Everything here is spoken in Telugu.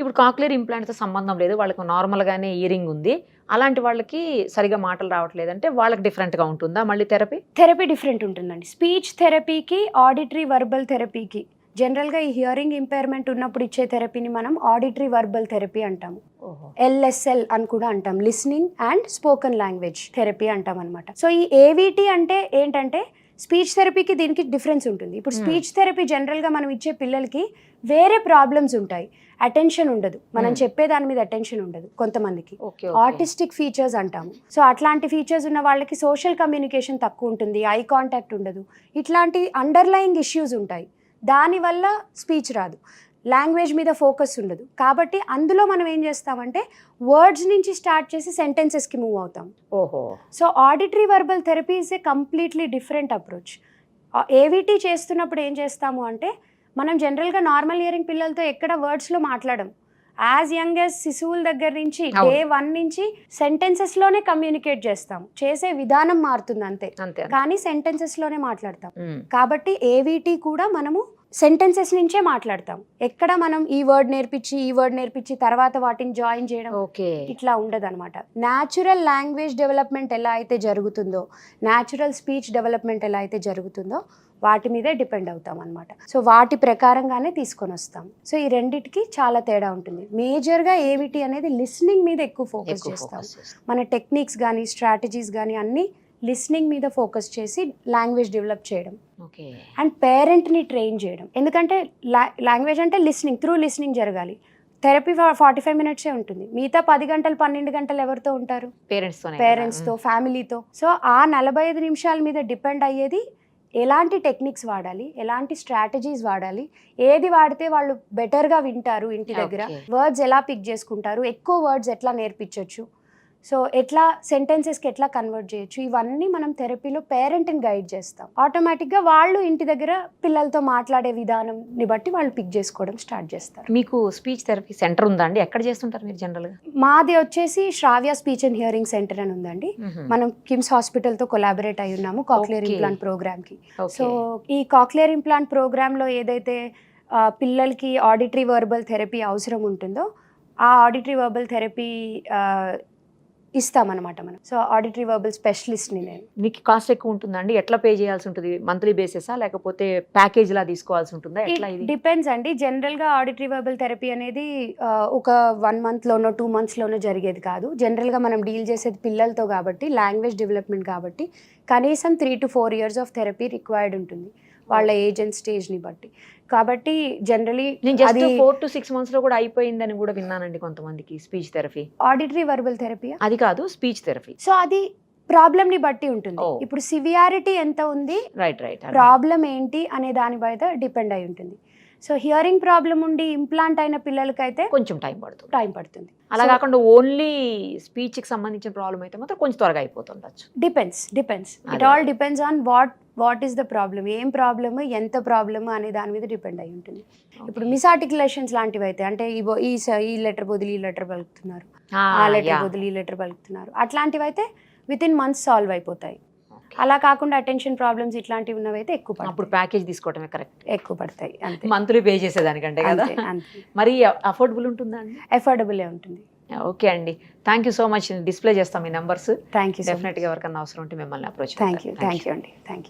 ఇప్పుడు కాక్లియర్ ఇంప్లాంట్తో సంబంధం లేదు, వాళ్ళకి నార్మల్గానే ఇయరింగ్ ఉంది, అలాంటి వాళ్ళకి సరిగా మాటలు రావట్లేదంటే వాళ్ళకి డిఫరెంట్గా ఉంటుందా మళ్ళీ థెరపీ డిఫరెంట్ ఉంటుందండి. స్పీచ్ థెరపీకి, ఆడిటరీ వర్బల్ థెరపీకి, జనరల్గా ఈ హియరింగ్ ఇంపైర్మెంట్ ఉన్నప్పుడు ఇచ్చే థెరపీని మనం ఆడిటరీ వర్బల్ థెరపీ అంటాము. LSL అని కూడా అంటాం, listening and spoken language therapy అంటాం అనమాట. సో ఈ AVT అంటే ఏంటంటే స్పీచ్ థెరపీకి దీనికి డిఫరెన్స్ ఉంటుంది. ఇప్పుడు స్పీచ్ థెరపీ జనరల్గా మనం ఇచ్చే పిల్లలకి వేరే ప్రాబ్లమ్స్ ఉంటాయి, అటెన్షన్ ఉండదు, మనం చెప్పే దాని మీద అటెన్షన్ ఉండదు. కొంతమందికి ఆటిస్టిక్ ఫీచర్స్ అంటాము. సో అట్లాంటి ఫీచర్స్ ఉన్న వాళ్ళకి సోషల్ కమ్యూనికేషన్ తక్కువ ఉంటుంది, ఐ కాంటాక్ట్ ఉండదు, ఇట్లాంటి అండర్లయింగ్ ఇష్యూస్ ఉంటాయి. దానివల్ల స్పీచ్ రాదు, లాంగ్వేజ్ మీద ఫోకస్ ఉండదు. కాబట్టి అందులో మనం ఏం చేస్తామంటే వర్డ్స్ నుంచి స్టార్ట్ చేసి సెంటెన్సెస్కి మూవ్ అవుతాం. So auditory verbal therapy is a completely different approach. AVT చేస్తున్నప్పుడు ఏం చేస్తాము అంటే మనం జనరల్గా నార్మల్ హియరింగ్ పిల్లలతో ఎక్కడ వర్డ్స్లో మాట్లాడం. యాజ్ యంగ్ యాజ్ శిశువుల దగ్గర నుంచి Day 1 నుంచి సెంటెన్సెస్లోనే కమ్యూనికేట్ చేస్తాం. చేసే విధానం మారుతుంది అంతే, కానీ సెంటెన్సెస్లోనే మాట్లాడతాం. కాబట్టి AVT కూడా మనము సెంటెన్సెస్ నుంచే మాట్లాడతాం. ఎక్కడ మనం ఈ వర్డ్ నేర్పించి తర్వాత వాటిని జాయిన్ చేయడం ఇట్లా ఉండదు అనమాట. న్యాచురల్ లాంగ్వేజ్ డెవలప్మెంట్ ఎలా అయితే జరుగుతుందో, న్యాచురల్ స్పీచ్ డెవలప్మెంట్ ఎలా అయితే జరుగుతుందో వాటి మీదే డిపెండ్ అవుతాం అనమాట. సో వాటి ప్రకారంగానే తీసుకొని వస్తాం. సో ఈ రెండిటికి చాలా తేడా ఉంటుంది. మేజర్గా AVT అనేది లిస్నింగ్ మీద ఎక్కువ ఫోకస్ చేస్తాం. మన టెక్నిక్స్ కానీ స్ట్రాటజీస్ కానీ అన్నీ లిస్నింగ్ మీద ఫోకస్ చేసి లాంగ్వేజ్ డెవలప్ చేయడం అండ్ పేరెంట్ని ట్రైన్ చేయడం. ఎందుకంటే లాంగ్వేజ్ అంటే త్రూ లిస్నింగ్ జరగాలి. థెరపీ 45 మినిట్సే ఉంటుంది. మిగతా 10 గంటలు 12 గంటలు ఎవరితో ఉంటారు? పేరెంట్స్తో, ఫ్యామిలీతో. సో ఆ 45 నిమిషాల మీద డిపెండ్ అయ్యేది ఎలాంటి టెక్నిక్స్ వాడాలి, ఎలాంటి స్ట్రాటజీస్ వాడాలి, ఏది వాడితే వాళ్ళు బెటర్గా వింటారు ఇంటి దగ్గర, వర్డ్స్ ఎలా పిక్ చేసుకుంటారు, ఎక్కువ వర్డ్స్ ఎట్లా నేర్పించవచ్చు, సో ఎట్లా సెంటెన్సెస్కి ఎట్లా కన్వర్ట్ చేయొచ్చు, ఇవన్నీ మనం థెరపీలో పేరెంట్ని గైడ్ చేస్తాం. ఆటోమేటిక్గా వాళ్ళు ఇంటి దగ్గర పిల్లలతో మాట్లాడే విధానంని బట్టి వాళ్ళు పిక్ చేసుకోవడం స్టార్ట్ చేస్తారు. మీకు స్పీచ్ థెరపీ సెంటర్ ఉందా అండి? ఎక్కడ చేస్తుంటారు మీరు జనరల్గా? మాది వచ్చేసి శ్రావ్య స్పీచ్ అండ్ హియరింగ్ సెంటర్ అని ఉందండి. మనం కిమ్స్ హాస్పిటల్తో కొలాబరేట్ అయి ఉన్నాము కాక్లియర్ ఇంప్లాంట్ ప్రోగ్రామ్కి. సో ఈ కాక్లియర్ ఇంప్లాంట్ ప్రోగ్రాంలో ఏదైతే పిల్లలకి ఆడిటరీ వర్బల్ థెరపీ అవసరం ఉంటుందో ఆ ఆడిటరీ వర్బల్ థెరపీ ఇస్తామన్నమాట మనం. సో ఆడిటరీ వర్బల్ స్పెషలిస్ట్ని నేను. మీకు కాస్ట్ ఎక్కువ ఉంటుందండి? ఎట్లా పే చేయాల్సి ఉంటుంది? మంత్లీ బేసిసా లేకపోతే ప్యాకేజ్ లా తీసుకోవాల్సి ఉంటుందా? ఎట్లా? ఇది డిపెండ్స్ అండి. జనరల్గా ఆడిటరీ వర్బల్ థెరపీ అనేది ఒక 1 monthలోనో 2 monthsలోనో జరిగేది కాదు. జనరల్గా మనం డీల్ చేసేది పిల్లలతో కాబట్టి, లాంగ్వేజ్ డెవలప్మెంట్ కాబట్టి కనీసం 3 to 4 years of therapy required ఉంటుంది వాళ్ళ ఏజ్ అండ్ స్టేజ్ని బట్టి. కాబట్టి జనరలీ 4 to 6 months లో కూడా అయిపోయిందని కూడా విన్నానండి కొంతమందికి speech therapy. Auditory verbal therapy అది కాదు, స్పీచ్ థెరపీ. సో అది ప్రాబ్లమ్ని బట్టి ఉంటుంది. ఇప్పుడు సివియారిటీ ఎంత ఉంది, ప్రాబ్లం ఏంటి అనే దాని మీద డిపెండ్ అయి ఉంటుంది. సో హియరింగ్ ప్రాబ్లం ఉండి ఇంప్లాంట్ అయిన పిల్లలకైతే కొంచెం టైం పడుతుంది. అలా కాకుండా ఓన్లీ స్పీచ్కి సంబంధించిన ప్రాబ్లం అయితే మాత్రం కొంచెం త్వరగా అయిపోతుండొచ్చు. Depends it all depends on what is the problem, ఏం ప్రాబ్లమ్, ఎంత ప్రాబ్లమ్ అనే దాని మీద డిపెండ్ అయి ఉంటుంది. ఇప్పుడు మిస్ఆర్టికులేషన్స్ లాంటివి అయితే, అంటే ఈ లెటర్ బదులు ఈ లెటర్ పలుకుతున్నారు, ఆ లెటర్ బదులు ఈ లెటర్ పలుకుతున్నారు, అట్లాంటివి అయితే within months సాల్వ్ అయిపోతాయి. అలా కాకుండా అటెన్షన్ ప్రాబ్లమ్స్ ఇట్లాంటివి ఉన్నవైతే ఎక్కువ పడతాయి. అప్పుడు ప్యాకేజ్ తీసుకోవడమే కరెక్ట్. ఎక్కువ పడతాయి అంతే, మంత్లీ పే చేసేదానికంటే కదా. మరి అఫోర్డబుల్ ఉంటుందా అండి? అఫోర్డబులే ఉంటుంది. ఓకే అండి, thank you so much. Display చేస్తాం మీ నెంబర్స్. Thank you. డెఫినెట్గా ఎవరికన్నా అవసరం ఉంటే మిమ్మల్ని అప్రోచ్. థ్యాంక్ యూ అండి. Thank you.